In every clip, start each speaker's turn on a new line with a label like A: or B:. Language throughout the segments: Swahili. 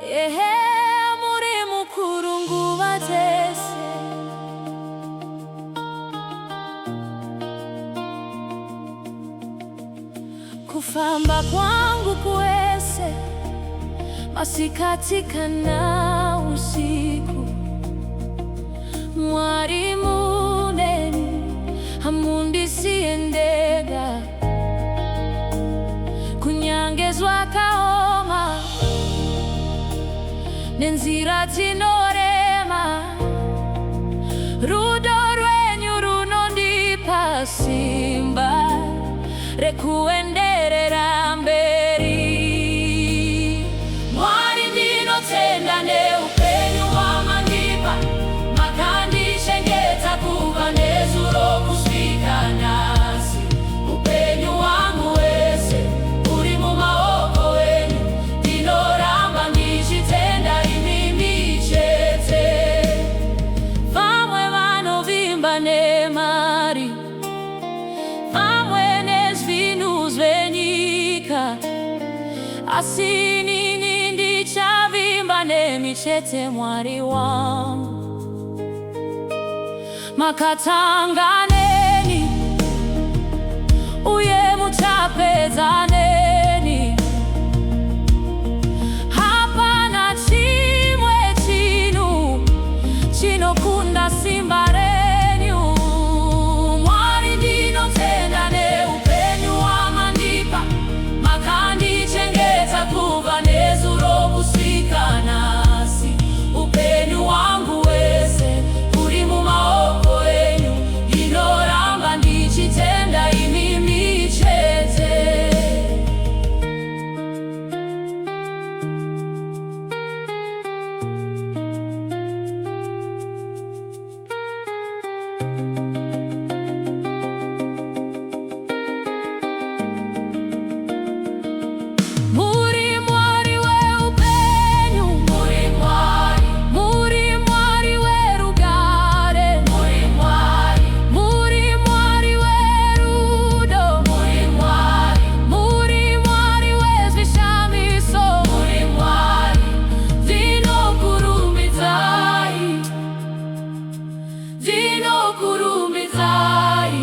A: ehe muri mukuru ngubatese kufamba kwangu kwese masikatika na usiku mwari muneni hamundisiye ndega kunyangezwa kaoma nenzira tinorema rudo rwenyu runondipa simba rekuenderera mberi. Mwari ndinotenda neupenyu wamandipa makandishengeta kuva nezuro kusvika nhasi. Upenyu wangu wese uri mumaoko enyu, ndinoramba ndichitenda imimi chete. Vamwe vanovimba nemari, vamwe nezvinhu zvenyika, asi inini ndichavimba nemi chete, Mwari wangu. Makatanga neni uye muchapedza neni, hapana chimwe chinhu chinokunda simba renyu. Mwari ndinotenda neupenyu wamandipa makandichengeta kubva nezuro kusvika nhasi. Upenyu wangu wese uri mumaoko enyu, ndinoramba ndichitenda imimi chete. Muri Mwari weupenyu, muri Mwari, muri Mwari werugare, muri Mwari, muri Mwari werudo, muri Mwari, muri Mwari wezvishamiso, muri Mwari ndinokurumbidzai, ndinokurumbidzai.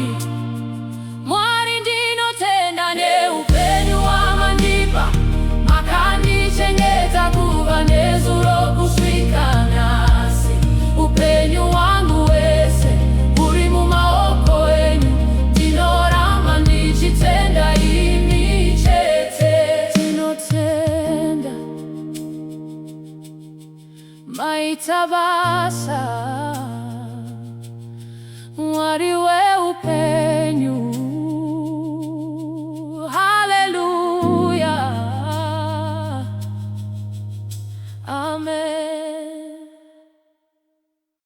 A: Mwari ndinotenda neupenyu wamandipa makandichengeta kubva nezuro kusvika nhasi. Upenyu wangu wese uri mumaoko enyu, ndinoramba ndichitenda imi chete. Tinotenda maita basa, Mwari weupenyu.